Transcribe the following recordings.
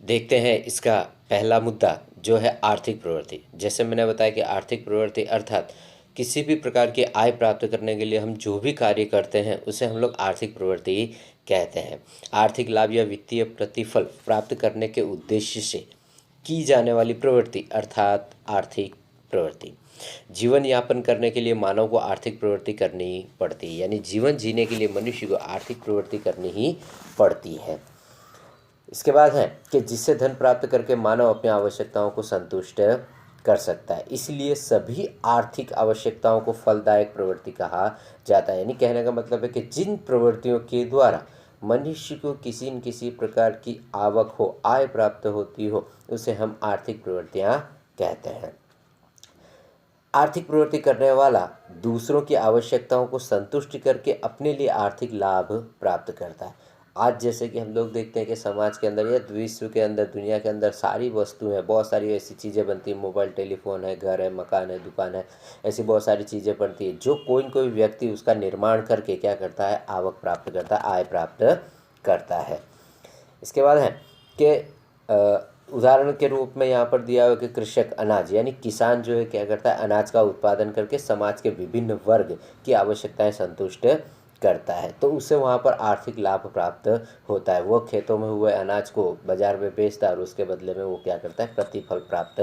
देखते हैं इसका पहला मुद्दा जो है आर्थिक प्रवृत्ति। जैसे मैंने बताया कि आर्थिक प्रवृत्ति अर्थात किसी भी प्रकार की आय प्राप्त करने के लिए हम जो भी कार्य करते हैं उसे हम लोग आर्थिक प्रवृत्ति कहते हैं। आर्थिक लाभ या वित्तीय प्रतिफल प्राप्त करने के उद्देश्य से की जाने वाली प्रवृत्ति अर्थात आर्थिक प्रवृत्ति। जीवन यापन करने के लिए मानव को आर्थिक प्रवृत्ति करनी पड़ती है, यानी जीवन जीने के लिए मनुष्य को आर्थिक प्रवृत्ति करनी ही पड़ती है। इसके बाद है कि जिससे धन प्राप्त करके मानव अपनी आवश्यकताओं को संतुष्ट कर सकता है, इसलिए सभी आर्थिक आवश्यकताओं को फलदायक प्रवृत्ति कहा जाता है। यानी कहने का मतलब है कि जिन प्रवृत्तियों के द्वारा मनुष्य को किसी न किसी प्रकार की आवक हो, आय प्राप्त होती हो, उसे हम आर्थिक प्रवृत्तियां कहते हैं। आर्थिक प्रवृत्ति करने वाला दूसरों की आवश्यकताओं को संतुष्ट करके अपने लिए आर्थिक लाभ प्राप्त करता है। आज जैसे कि हम लोग देखते हैं कि समाज के अंदर या विश्व के अंदर, दुनिया के अंदर सारी वस्तुएं, बहुत सारी ऐसी चीज़ें बनती हैं, मोबाइल, टेलीफोन है, घर है, मकान है, दुकान है, ऐसी बहुत सारी चीज़ें बनती है जो कोई न कोई व्यक्ति उसका निर्माण करके क्या करता है, आवक प्राप्त करता है, आय प्राप्त करता है। इसके बाद है कि उदाहरण के रूप में यहाँ पर दिया हुआ कि कृषक अनाज यानी किसान जो है क्या करता है, अनाज का उत्पादन करके समाज के विभिन्न वर्ग की आवश्यकताएं संतुष्ट करता है, तो उससे वहाँ पर आर्थिक लाभ प्राप्त होता है। वो खेतों में हुए अनाज को बाजार में बेचता है और उसके बदले में वो क्या करता है, प्रतिफल प्राप्त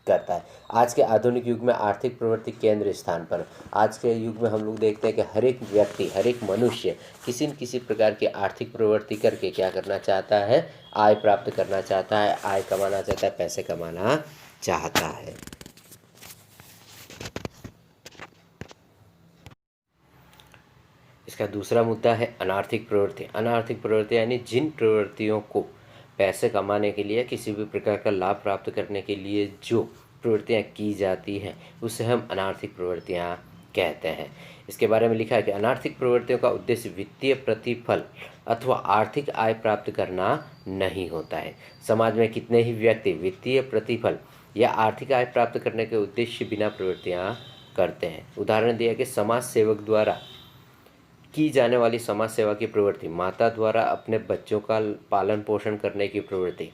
करता है। आज के आधुनिक युग में आर्थिक प्रवृत्ति केंद्र स्थान पर, आज के युग में हम लोग देखते हैं कि हर एक व्यक्ति, हर एक मनुष्य किसी न किसी प्रकार की आर्थिक प्रवृत्ति करके क्या करना चाहता है, आय प्राप्त करना चाहता है, आय कमाना चाहता है, पैसे कमाना चाहता है। इसका दूसरा मुद्दा है अनार्थिक प्रवृत्ति। अनार्थिक प्रवृत्ति यानी जिन प्रवृत्तियों को पैसे कमाने के लिए, किसी भी प्रकार का लाभ प्राप्त करने के लिए जो प्रवृत्तियां की जाती हैं उसे हम अनार्थिक प्रवृत्तियां कहते हैं। इसके बारे में लिखा है कि अनार्थिक प्रवृत्तियों का उद्देश्य वित्तीय प्रतिफल अथवा आर्थिक आय प्राप्त करना नहीं होता है। समाज में कितने ही व्यक्ति वित्तीय प्रतिफल या आर्थिक आय प्राप्त करने के उद्देश्य बिना प्रवृत्तियां करते हैं। उदाहरण दिया कि समाज सेवक द्वारा की जाने वाली समाज सेवा की प्रवृत्ति, माता द्वारा अपने बच्चों का पालन पोषण करने की प्रवृत्ति,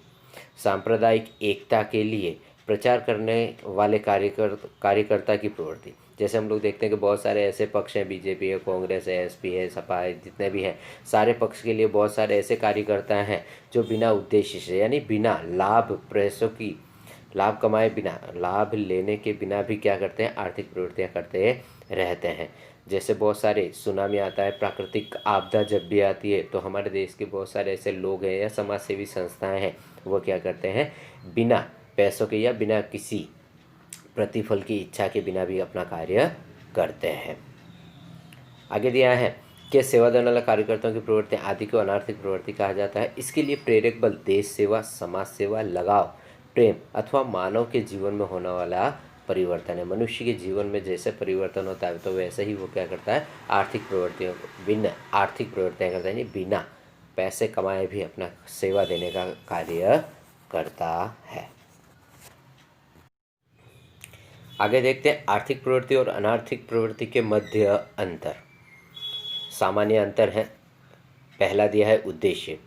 सांप्रदायिक एकता के लिए प्रचार करने वाले कार्यकर्ता की प्रवृत्ति। जैसे हम लोग देखते हैं कि बहुत सारे ऐसे पक्ष हैं, बीजेपी है, कांग्रेस है, एसपी है, सपा है, जितने भी हैं, सारे पक्ष के लिए बहुत सारे ऐसे कार्यकर्ता हैं जो बिना उद्देश्य से यानी बिना लाभ पैसों की लाभ कमाए बिना, लाभ लेने के बिना भी क्या करते हैं, आर्थिक प्रवृत्तियां करते रहते हैं। जैसे बहुत सारे सुनामी आता है, प्राकृतिक आपदा जब भी आती है तो हमारे देश के बहुत सारे ऐसे लोग हैं या समाज सेवी संस्थाएं हैं, वो क्या करते हैं, बिना पैसों के या बिना किसी प्रतिफल की इच्छा के बिना भी अपना कार्य करते हैं। आगे दिया है कि सेवा देने वाले कार्यकर्ताओं की प्रवृत्ति आदि को अनार्थिक प्रवृत्ति कहा जाता है। इसके लिए प्रेरक बल देश सेवा, समाज सेवा, लगाव, प्रेम अथवा मानव के जीवन में होने वाला परिवर्तन है। मनुष्य के जीवन में जैसे परिवर्तन होता है तो वैसे ही वो क्या करता है, आर्थिक प्रवृत्तियों बिना आर्थिक प्रवृत्तियाँ करता है, यानी बिना पैसे कमाए भी अपना सेवा देने का कार्य करता है। आगे देखते हैं आर्थिक प्रवृत्ति और अनार्थिक प्रवृत्ति के मध्य अंतर। सामान्य अंतर है, पहला दिया है उद्देश्य।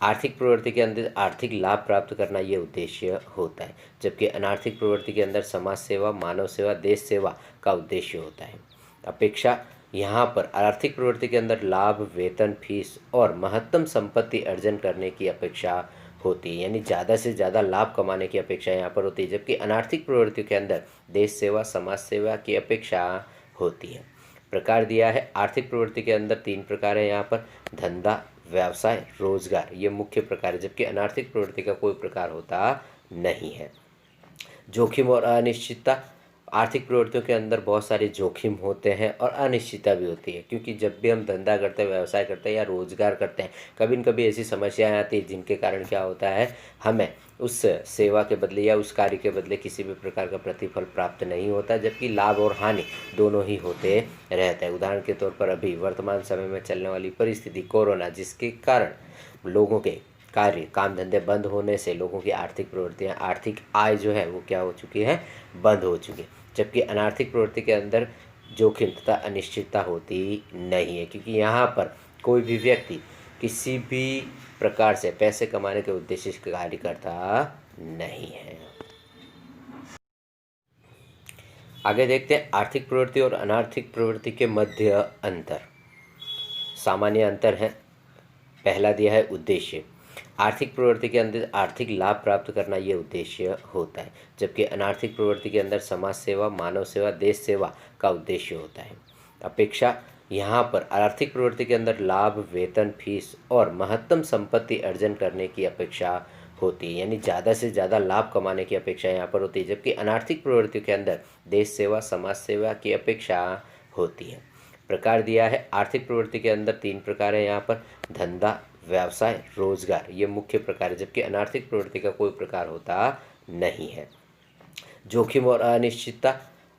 आर्थिक प्रवृत्ति के अंदर आर्थिक लाभ प्राप्त करना ये उद्देश्य होता है, जबकि अनार्थिक प्रवृत्ति के अंदर समाज सेवा, मानव सेवा, देश सेवा का उद्देश्य होता है। अपेक्षा यहाँ पर आर्थिक प्रवृत्ति के अंदर लाभ, वेतन, फीस और महत्तम संपत्ति अर्जन करने की अपेक्षा होती है, यानी ज़्यादा से ज़्यादा लाभ कमाने की अपेक्षा यहाँ पर होती है, जबकि अनार्थिक प्रवृत्ति के अंदर देश सेवा, समाज सेवा की अपेक्षा होती है। प्रकार दिया है, आर्थिक प्रवृत्ति के अंदर 3 प्रकार है यहाँ पर, धंधा, व्यवसाय, रोजगार, ये मुख्य प्रकार है, जबकि अनार्थिक प्रवृत्ति का कोई प्रकार होता नहीं है। जोखिम और अनिश्चितता, आर्थिक प्रवृत्तियों के अंदर बहुत सारे जोखिम होते हैं और अनिश्चितता भी होती है, क्योंकि जब भी हम धंधा करते हैं, व्यवसाय करते हैं या रोजगार करते हैं, कभी न कभी ऐसी समस्याएं आती हैं जिनके कारण क्या होता है, हमें उस सेवा के बदले या उस कार्य के बदले किसी भी प्रकार का प्रतिफल प्राप्त नहीं होता, जबकि लाभ और हानि दोनों ही होते रहते हैं। उदाहरण के तौर पर अभी वर्तमान समय में चलने वाली परिस्थिति कोरोना, जिसके कारण लोगों के कार्य, काम धंधे बंद होने से लोगों की आर्थिक प्रवृत्तियाँ, आर्थिक आय जो है वो क्या हो चुकी है, बंद हो चुकी है। जबकि अनार्थिक प्रवृत्ति के अंदर जोखिम तथा अनिश्चितता होती नहीं है, क्योंकि यहाँ पर कोई भी व्यक्ति किसी भी प्रकार से पैसे कमाने के उद्देश्य से कार्य करता नहीं है। आगे देखते हैं आर्थिक प्रवृत्ति और अनार्थिक प्रवृत्ति के मध्य अंतर। सामान्य अंतर है। पहला दिया है उद्देश्य। आर्थिक प्रवृत्ति के अंदर आर्थिक लाभ प्राप्त करना ये उद्देश्य होता है, जबकि अनार्थिक प्रवृत्ति के अंदर समाज सेवा, मानव सेवा, देश सेवा का उद्देश्य होता है। अपेक्षा यहाँ पर आर्थिक प्रवृत्ति के अंदर लाभ, वेतन, फीस और महत्तम संपत्ति अर्जन करने की अपेक्षा होती है, यानी ज़्यादा से ज़्यादा लाभ कमाने की अपेक्षा यहाँ पर होती है, जबकि अनार्थिक प्रवृत्ति के अंदर देश सेवा, समाज सेवा की अपेक्षा होती है। प्रकार दिया है आर्थिक प्रवृत्ति के अंदर 3 प्रकार है यहाँ पर, धंधा, व्यवसाय, रोजगार, ये मुख्य प्रकार है, जबकि अनार्थिक प्रवृत्ति का कोई प्रकार होता नहीं है। जोखिम और अनिश्चितता।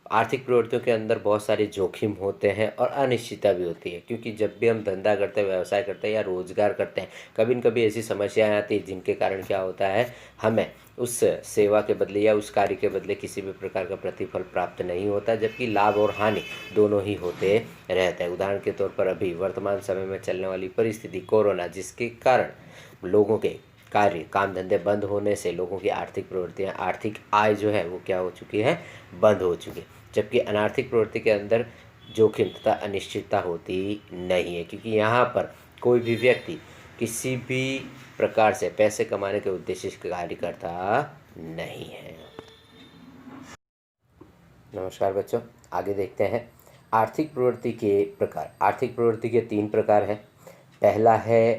आर्थिक प्रवृत्तियों के अंदर बहुत सारे जोखिम होते हैं और अनिश्चितता भी होती है, क्योंकि जब भी हम धंधा करते हैं, व्यवसाय करते हैं या रोजगार करते हैं, कभी न कभी ऐसी समस्याएं आती हैं जिनके कारण क्या होता है, हमें उस सेवा के बदले या उस कार्य के बदले किसी भी प्रकार का प्रतिफल प्राप्त नहीं होता, जबकि लाभ और हानि दोनों ही होते रहते हैं। उदाहरण के तौर पर अभी वर्तमान समय में चलने वाली परिस्थिति कोरोना, जिसके कारण लोगों के कार्य, काम धंधे बंद होने से लोगों की आर्थिक प्रवृत्तियाँ, आर्थिक आय जो है वो क्या हो चुकी है, बंद हो चुकी है। जबकि अनार्थिक प्रवृत्ति के अंदर जोखिम तथा अनिश्चितता होती नहीं है, क्योंकि यहाँ पर कोई भी व्यक्ति किसी भी प्रकार से पैसे कमाने के उद्देश्य से कार्य करता नहीं है। नमस्कार बच्चों, आगे देखते हैं आर्थिक प्रवृत्ति के प्रकार। आर्थिक प्रवृत्ति के 3 प्रकार हैं। पहला है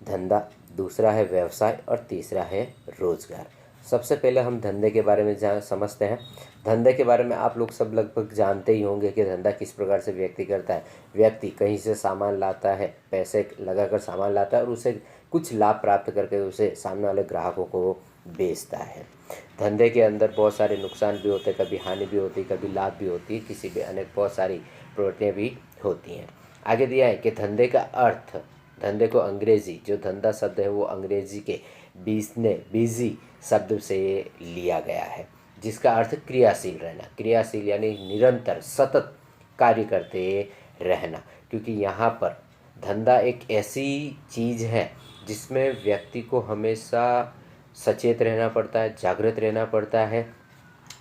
धंधा, दूसरा है व्यवसाय और तीसरा है रोजगार। सबसे पहले हम धंधे के बारे में समझते हैं। धंधे के बारे में आप लोग सब लगभग जानते ही होंगे कि धंधा किस प्रकार से व्यक्ति करता है। व्यक्ति कहीं से सामान लाता है, पैसे लगाकर सामान लाता है और उसे कुछ लाभ प्राप्त करके उसे सामने वाले ग्राहकों को बेचता है। धंधे के अंदर बहुत सारे नुकसान भी होते हैं, कभी हानि भी होती है, कभी लाभ भी होती है, किसी भी अनेक बहुत सारी प्रवृत्तियाँ भी होती हैं। आगे दिया है कि धंधे का अर्थ, धंधे को अंग्रेजी, जो धंधा शब्द है वो अंग्रेजी के बिजी शब्द से लिया गया है, जिसका अर्थ क्रियाशील रहना। क्रियाशील यानी निरंतर सतत कार्य करते रहना, क्योंकि यहाँ पर धंधा एक ऐसी चीज़ है जिसमें व्यक्ति को हमेशा सचेत रहना पड़ता है, जागृत रहना पड़ता है।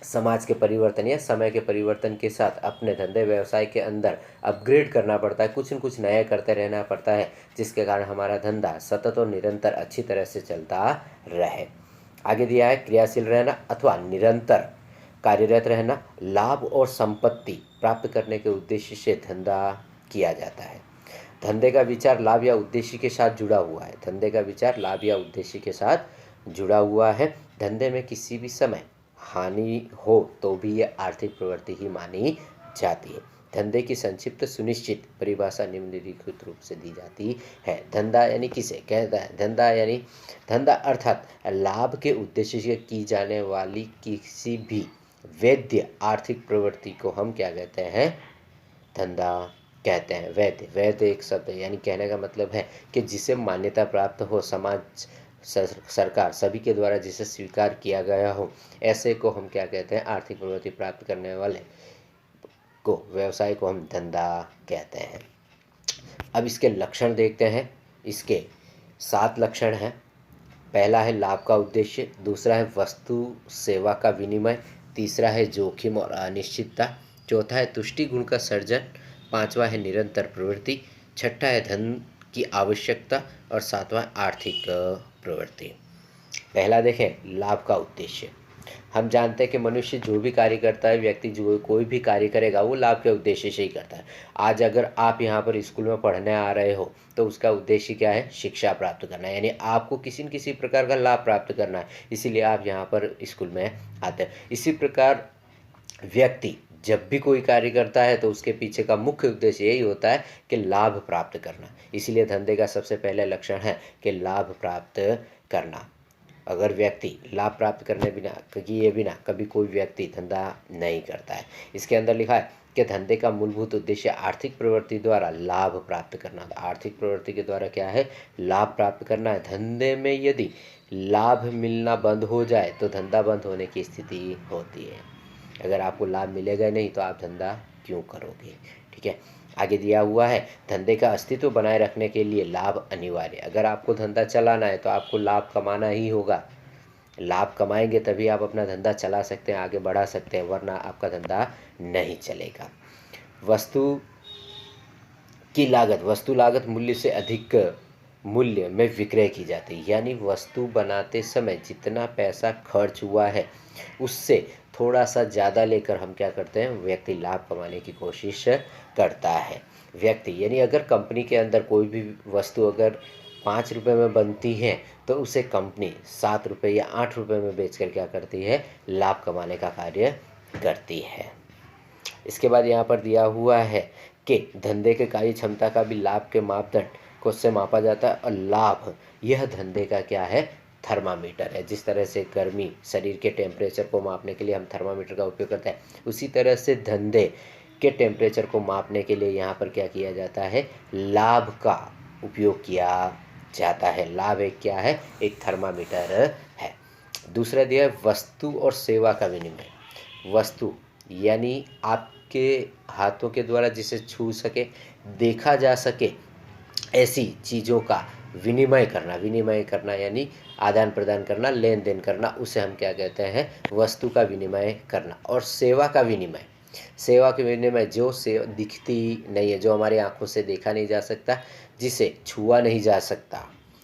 समाज के परिवर्तन या समय के परिवर्तन के साथ अपने धंधे व्यवसाय के अंदर अपग्रेड करना पड़ता है, कुछ न कुछ नया करते रहना पड़ता है, जिसके कारण हमारा धंधा सतत और निरंतर अच्छी तरह से चलता रहे। आगे दिया है क्रियाशील रहना अथवा निरंतर कार्यरत रहना। लाभ और संपत्ति प्राप्त करने के उद्देश्य से धंधा किया जाता है। धंधे का विचार लाभ या उद्देश्य के साथ जुड़ा हुआ है। धंधे का विचार लाभ या उद्देश्य के साथ जुड़ा हुआ है। धंधे में किसी भी समय हानि हो तो भी यह आर्थिक प्रवृत्ति ही मानी जाती है। धंधे की संक्षिप्त सुनिश्चित परिभाषा निम्नलिखित रूप से दी जाती है। धंधा यानी किसे कहता है? धंधा यानी धंधा अर्थात लाभ के उद्देश्य से की जाने वाली किसी भी वैध आर्थिक प्रवृत्ति को हम क्या कहते हैं? धंधा कहते हैं। वैध, वैध एक शब्द है, यानी कहने का मतलब है कि जिसे मान्यता प्राप्त हो, समाज, सरकार सभी के द्वारा जिसे स्वीकार किया गया हो, ऐसे को हम क्या कहते हैं? आर्थिक प्रवृत्ति प्राप्त करने वाले को, व्यवसाय को हम धंधा कहते हैं। अब इसके लक्षण देखते हैं। इसके 7 लक्षण हैं। पहला है लाभ का उद्देश्य, दूसरा है वस्तु सेवा का विनिमय, तीसरा है जोखिम और अनिश्चितता, चौथा है तुष्टि गुण का सर्जन, पांचवा है निरंतर प्रवृत्ति, छठा है धन की आवश्यकता और सातवां आर्थिक प्रवृत्ति। पहला देखें लाभ का उद्देश्य। हम जानते हैं कि मनुष्य जो भी कार्य करता है, व्यक्ति जो कोई भी कार्य करेगा वो लाभ के उद्देश्य से ही करता है। आज अगर आप यहाँ पर स्कूल में पढ़ने आ रहे हो तो उसका उद्देश्य क्या है? शिक्षा प्राप्त करना है, यानी आपको किसी न किसी प्रकार का लाभ प्राप्त करना है, इसीलिए आप यहाँ पर स्कूल में आते हैं। इसी प्रकार व्यक्ति जब भी कोई कार्य करता है तो उसके पीछे का मुख्य उद्देश्य यही होता है कि लाभ प्राप्त करना। इसीलिए धंधे का सबसे पहले लक्षण है कि लाभ प्राप्त करना। अगर व्यक्ति लाभ प्राप्त करने बिना, किए बिना कभी कोई व्यक्ति धंधा नहीं करता है। इसके अंदर लिखा है कि धंधे का मूलभूत उद्देश्य आर्थिक प्रवृत्ति द्वारा लाभ प्राप्त करना। आर्थिक प्रवृत्ति के द्वारा क्या है? लाभ प्राप्त करना है। धंधे में यदि लाभ मिलना बंद हो जाए तो धंधा बंद होने की स्थिति होती है। अगर आपको लाभ मिलेगा नहीं तो आप धंधा क्यों करोगे? ठीक है। आगे दिया हुआ है, धंधे का अस्तित्व बनाए रखने के लिए लाभ अनिवार्य। अगर आपको धंधा चलाना है तो आपको लाभ कमाना ही होगा। लाभ कमाएंगे तभी आप अपना धंधा चला सकते हैं, आगे बढ़ा सकते हैं, वरना आपका धंधा नहीं चलेगा। वस्तु की लागत, वस्तु लागत मूल्य से अधिक मूल्य में विक्रय की जाती है। यानी वस्तु बनाते समय जितना पैसा खर्च हुआ है उससे थोड़ा सा ज़्यादा लेकर हम क्या करते हैं, व्यक्ति लाभ कमाने की कोशिश करता है। व्यक्ति यानी अगर कंपनी के अंदर कोई भी वस्तु अगर 5 रुपये में बनती है तो उसे कंपनी 7 रुपये या 8 रुपये में बेचकर क्या करती है, लाभ कमाने का कार्य करती है। इसके बाद यहाँ पर दिया हुआ है कि धंधे के कार्य क्षमता का भी लाभ के मापदंड को उससे मापा जाता है। और लाभ यह धंधे का क्या है, थर्मामीटर है। जिस तरह से गर्मी शरीर के टेम्परेचर को मापने के लिए हम थर्मामीटर का उपयोग करते हैं, उसी तरह से धंधे के टेम्परेचर को मापने के लिए यहाँ पर क्या किया जाता है, लाभ का उपयोग किया जाता है। लाभ एक क्या है, एक थर्मामीटर है। दूसरा दिया है वस्तु और सेवा का विनिमय। वस्तु यानी आपके हाथों के द्वारा जिसे छू सके, देखा जा सके, ऐसी चीज़ों का विनिमय करना। विनिमय करना यानी आदान प्रदान करना, लेन देन करना, उसे हम क्या कहते हैं, वस्तु का विनिमय करना। और सेवा का विनिमय, सेवा के विनिमय जो सेवा दिखती नहीं है, जो हमारी आंखों से देखा नहीं जा सकता, जिसे छुआ नहीं जा सकता,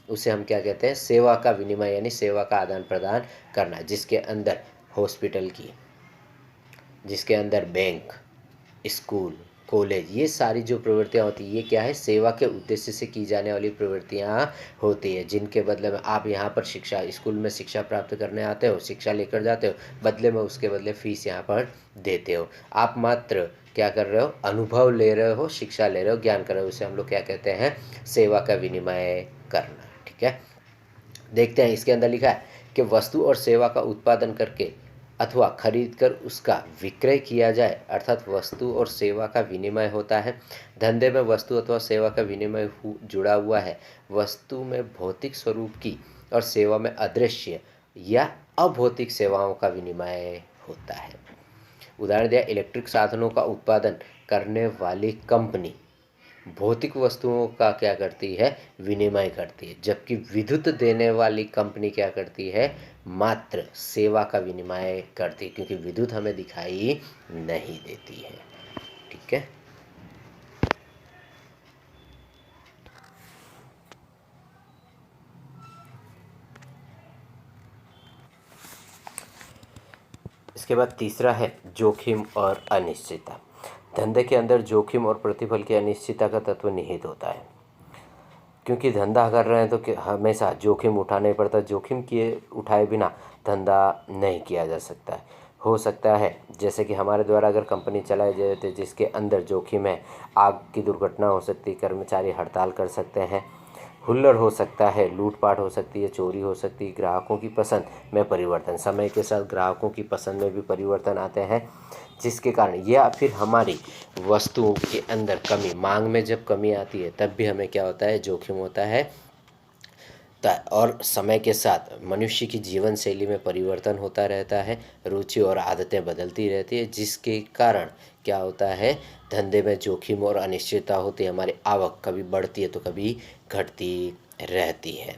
उसे हम क्या कहते हैं, सेवा का विनिमय यानी सेवा का आदान प्रदान करना। जिसके अंदर हॉस्पिटल की, जिसके अंदर बैंक, स्कूल, कॉलेज, ये सारी जो प्रवृत्तियाँ होती हैं, ये क्या है, सेवा के उद्देश्य से की जाने वाली प्रवृत्तियाँ होती है। जिनके बदले में आप यहाँ पर शिक्षा, स्कूल में शिक्षा प्राप्त करने आते हो, शिक्षा लेकर जाते हो, बदले में उसके बदले फीस यहाँ पर देते हो। आप मात्र क्या कर रहे हो, अनुभव ले रहे हो, शिक्षा ले रहे हो, ज्ञान कर रहे हो। उसे हम लोग क्या कहते हैं, सेवा का विनिमय करना। ठीक है, देखते हैं इसके अंदर लिखा है कि वस्तु और सेवा का उत्पादन करके अथवा खरीद कर उसका विक्रय किया जाए, अर्थात वस्तु और सेवा का विनिमय होता है। धंधे में वस्तु अथवा सेवा का विनिमय जुड़ा हुआ है। वस्तु में भौतिक स्वरूप की और सेवा में अदृश्य या अभौतिक सेवाओं का विनिमय होता है। उदाहरण दिया, इलेक्ट्रिक साधनों का उत्पादन करने वाली कंपनी भौतिक वस्तुओं का क्या करती है, विनिमय करती है, जबकि विद्युत देने वाली कंपनी क्या करती है, मात्र सेवा का विनिमय करती है, क्योंकि विद्युत हमें दिखाई नहीं देती है। ठीक है, इसके बाद तीसरा है जोखिम और अनिश्चितता। धंधे के अंदर जोखिम और प्रतिफल की अनिश्चितता का तत्व निहित होता है। क्योंकि धंधा कर रहे हैं तो हमेशा जोखिम उठाना ही पड़ता है। जोखिम किए उठाए बिना धंधा नहीं किया जा सकता है। हो सकता है जैसे कि हमारे द्वारा अगर कंपनी चलाई जाए जिसके अंदर जोखिम है, आग की दुर्घटना हो सकती है, कर्मचारी हड़ताल कर सकते हैं, हुल्लड़ हो सकता है, लूटपाट हो सकती है, चोरी हो सकती है, ग्राहकों की पसंद में परिवर्तन, समय के साथ ग्राहकों की पसंद में भी परिवर्तन आते हैं, जिसके कारण या फिर हमारी वस्तुओं के अंदर कमी, मांग में जब कमी आती है तब भी हमें क्या होता है, जोखिम होता है। और समय के साथ मनुष्य की जीवन शैली में परिवर्तन होता रहता है, रुचि और आदतें बदलती रहती है, जिसके कारण क्या होता है, धंधे में जोखिम और अनिश्चितता होती है। हमारी आवक कभी बढ़ती है तो कभी घटती रहती है।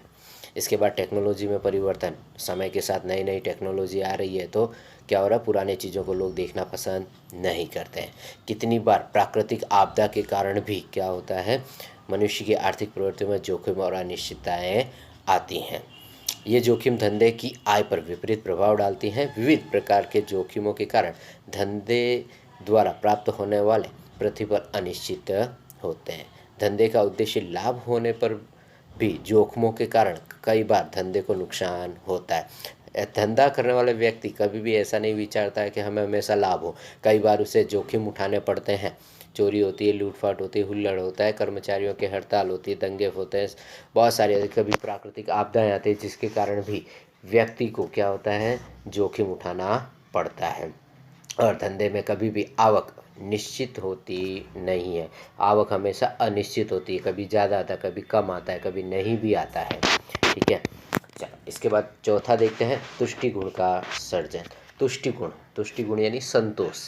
इसके बाद टेक्नोलॉजी में परिवर्तन, समय के साथ नई नई टेक्नोलॉजी आ रही है तो क्या हो रहा है, पुराने चीज़ों को लोग देखना पसंद नहीं करते हैं। कितनी बार प्राकृतिक आपदा के कारण भी क्या होता है, मनुष्य की आर्थिक प्रवृत्तियों में जोखिम और अनिश्चितताएँ आती हैं। ये जोखिम धंधे की आय पर विपरीत प्रभाव डालती हैं। विविध प्रकार के जोखिमों के कारण धंधे द्वारा प्राप्त होने वाले प्रतिफल अनिश्चित होते हैं। धंधे का उद्देश्य लाभ होने पर भी जोखिमों के कारण कई बार धंधे को नुकसान होता है। धंधा करने वाले व्यक्ति कभी भी ऐसा नहीं विचारता है कि हमें हमेशा लाभ हो। कई बार उसे जोखिम उठाने पड़ते हैं। चोरी होती है, लूटपाट होती है, हुल्लड़ होता है, कर्मचारियों की हड़ताल होती है, दंगे होते हैं, बहुत सारे, कभी प्राकृतिक आपदाएं आती है, जिसके कारण भी व्यक्ति को क्या होता है, जोखिम उठाना पड़ता है। और धंधे में कभी भी आवक निश्चित होती नहीं है। आवक हमेशा अनिश्चित होती है, कभी ज़्यादा आता है, कभी कम आता है, कभी नहीं भी आता है। ठीक है, चलो इसके बाद चौथा देखते हैं, तुष्टि गुण का सर्जन। तुष्टि गुण यानी संतोष,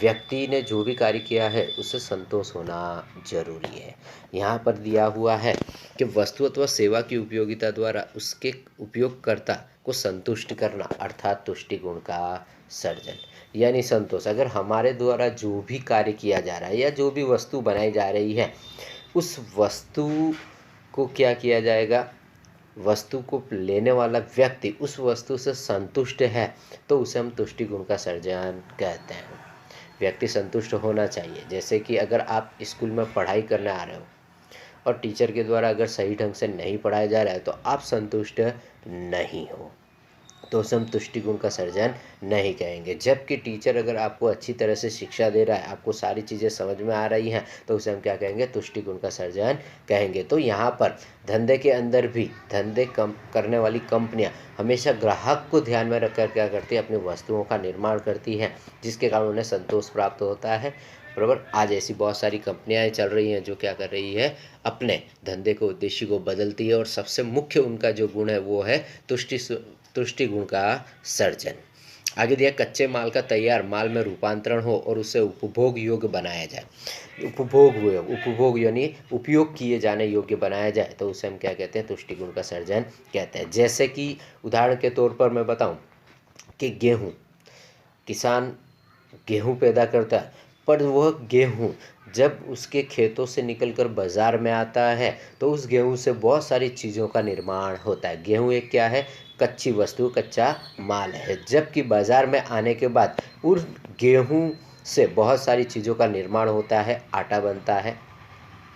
व्यक्ति ने जो भी कार्य किया है उससे संतोष होना जरूरी है। यहाँ पर दिया हुआ है कि वस्तु अथवा सेवा की उपयोगिता द्वारा उसके उपयोगकर्ता को संतुष्ट करना अर्थात तुष्टि गुण का सर्जन। यानी संतोष, अगर हमारे द्वारा जो भी कार्य किया जा रहा है या जो भी वस्तु बनाई जा रही है, उस वस्तु को क्या किया जाएगा, वस्तु को लेने वाला व्यक्ति उस वस्तु से संतुष्ट है तो उसे हम तुष्टि गुण का सर्जन कहते हैं। व्यक्ति संतुष्ट होना चाहिए। जैसे कि अगर आप स्कूल में पढ़ाई करने आ रहे हो और टीचर के द्वारा अगर सही ढंग से नहीं पढ़ाया जा रहा है तो आप संतुष्ट नहीं हो, तो उसे हम तुष्टि गुण का सर्जन नहीं कहेंगे। जबकि टीचर अगर आपको अच्छी तरह से शिक्षा दे रहा है, आपको सारी चीज़ें समझ में आ रही हैं, तो उसे हम क्या कहेंगे, तुष्टि गुण का सर्जन कहेंगे। तो यहाँ पर धंधे के अंदर भी धंधे करने वाली कंपनियाँ हमेशा ग्राहक को ध्यान में रखकर क्या करती है, अपनी वस्तुओं का निर्माण करती हैं, जिसके कारण उन्हें संतोष प्राप्त होता है। बराबर। आज ऐसी बहुत सारी कंपनियां चल रही हैं जो क्या कर रही है, अपने धंधे को उद्देश्य को बदलती है और सबसे मुख्य उनका जो गुण है वो है तुष्टि गुण का सर्जन। आगे दिया, कच्चे माल का तैयार माल में रूपांतरण हो और उसे उपभोग योग्य बनाया जाए। उपभोग यानी उपयोग किए जाने योग्य बनाया जाए तो उसे हम क्या कहते हैं, तुष्टि गुण का सर्जन कहते हैं। जैसे कि उदाहरण के तौर पर मैं बताऊं कि गेहूं, किसान गेहूं पैदा करता है, पर वह गेहूं जब उसके खेतों से निकलकर बाज़ार में आता है तो उस गेहूं से बहुत सारी चीज़ों का निर्माण होता है। गेहूं एक क्या है, कच्ची वस्तु, कच्चा माल है। जबकि बाज़ार में आने के बाद उस गेहूं से बहुत सारी चीज़ों का निर्माण होता है, आटा बनता है,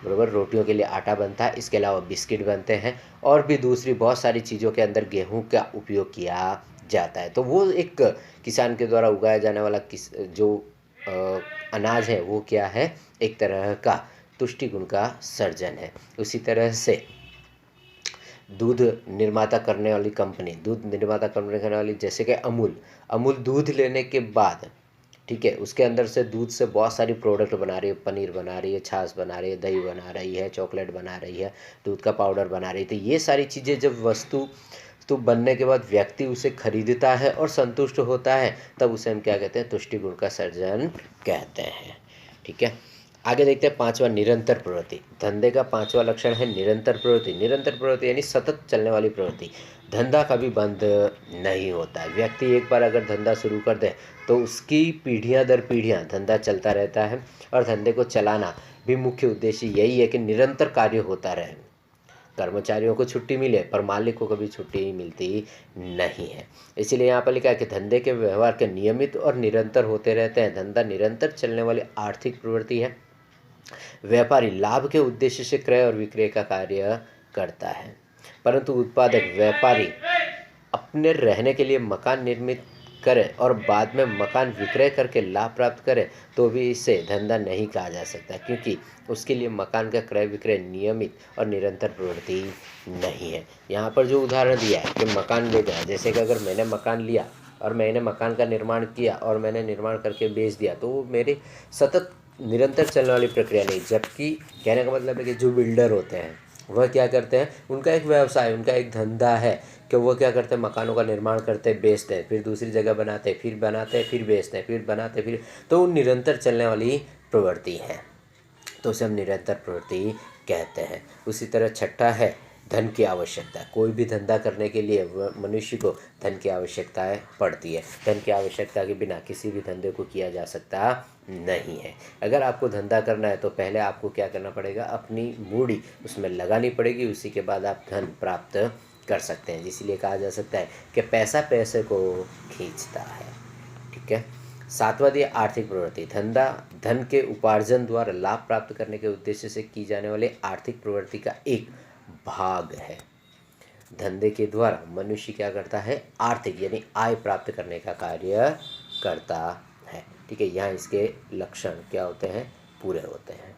बराबर, रोटियों के लिए आटा बनता है, इसके अलावा बिस्किट बनते हैं और भी दूसरी बहुत सारी चीज़ों के अंदर गेहूं का उपयोग किया जाता है। तो वो एक किसान के द्वारा उगाया जाने वाला जो अनाज है वो क्या है, एक तरह का तुष्टि गुण का सर्जन है। उसी तरह से दूध निर्माता करने वाली कंपनी जैसे कि अमूल दूध लेने के बाद, ठीक है, उसके अंदर से दूध से बहुत सारी प्रोडक्ट बना रही है, पनीर बना रही है, छाछ बना रही है, दही बना रही है, चॉकलेट बना रही है, दूध का पाउडर बना रही है। तो ये सारी चीज़ें जब वस्तु तो बनने के बाद व्यक्ति उसे खरीदता है और संतुष्ट होता है, तब उसे हम क्या कहते हैं, तुष्टि गुण का सर्जन कहते हैं। ठीक है, आगे देखते हैं पांचवा, निरंतर प्रवृत्ति। धंधे का पांचवा लक्षण है निरंतर प्रवृत्ति। निरंतर प्रवृत्ति यानी सतत चलने वाली प्रवृत्ति। धंधा कभी बंद नहीं होता है। व्यक्ति एक बार अगर धंधा शुरू कर दे तो उसकी पीढ़ियां दर पीढ़ियां धंधा चलता रहता है और धंधे को चलाना भी मुख्य उद्देश्य यही है कि निरंतर कार्य होता रहे। कर्मचारियों को छुट्टी मिले पर मालिक को कभी छुट्टी मिलती नहीं है। इसीलिए यहाँ पर लिखा है कि धंधे के व्यवहार के नियमित और निरंतर होते रहते हैं। धंधा निरंतर चलने वाली आर्थिक प्रवृत्ति है। व्यापारी लाभ के उद्देश्य से क्रय और विक्रय का कार्य करता है, परंतु उत्पादक व्यापारी अपने रहने के लिए मकान निर्मित करे और बाद में मकान विक्रय करके लाभ प्राप्त करे तो भी इसे धंधा नहीं कहा जा सकता, क्योंकि उसके लिए मकान का क्रय विक्रय नियमित और निरंतर प्रवृत्ति नहीं है। यहाँ पर जो उदाहरण दिया है कि मकान ले गया, जैसे कि अगर मैंने मकान लिया और मैंने मकान का निर्माण किया और मैंने निर्माण करके बेच दिया तो वो मेरे सतत निरंतर चलने वाली प्रक्रिया नहीं। जबकि कहने का मतलब है कि जो बिल्डर होते हैं वह क्या करते हैं, उनका एक व्यवसाय, उनका एक धंधा है कि वो क्या करते हैं, मकानों का निर्माण करते हैं, बेचते हैं, फिर दूसरी जगह बनाते हैं, फिर बनाते हैं, फिर बेचते हैं, फिर बनाते हैं, फिर, तो निरंतर चलने वाली प्रवृत्ति है, तो उसे हम निरंतर प्रवृत्ति कहते हैं। उसी तरह छठा है धन की आवश्यकता। कोई भी धंधा करने के लिए मनुष्य को धन की आवश्यकताएं पड़ती है। धन की आवश्यकता के बिना किसी भी धंधे को किया जा सकता नहीं है। अगर आपको धंधा करना है तो पहले आपको क्या करना पड़ेगा, अपनी मूड़ी उसमें लगानी पड़ेगी, उसी के बाद आप धन प्राप्त कर सकते हैं। इसीलिए कहा जा सकता है कि पैसा पैसे को खींचता है। ठीक है, सातवां दिया आर्थिक प्रवृत्ति। धंधा धन के उपार्जन द्वारा लाभ प्राप्त करने के उद्देश्य से की जाने वाली आर्थिक प्रवृत्ति का एक भाग है। धंधे के द्वारा मनुष्य क्या करता है, आर्थिक यानी आय प्राप्त करने का कार्य करता है। ठीक है, यहाँ इसके लक्षण क्या होते हैं, पूरे होते हैं।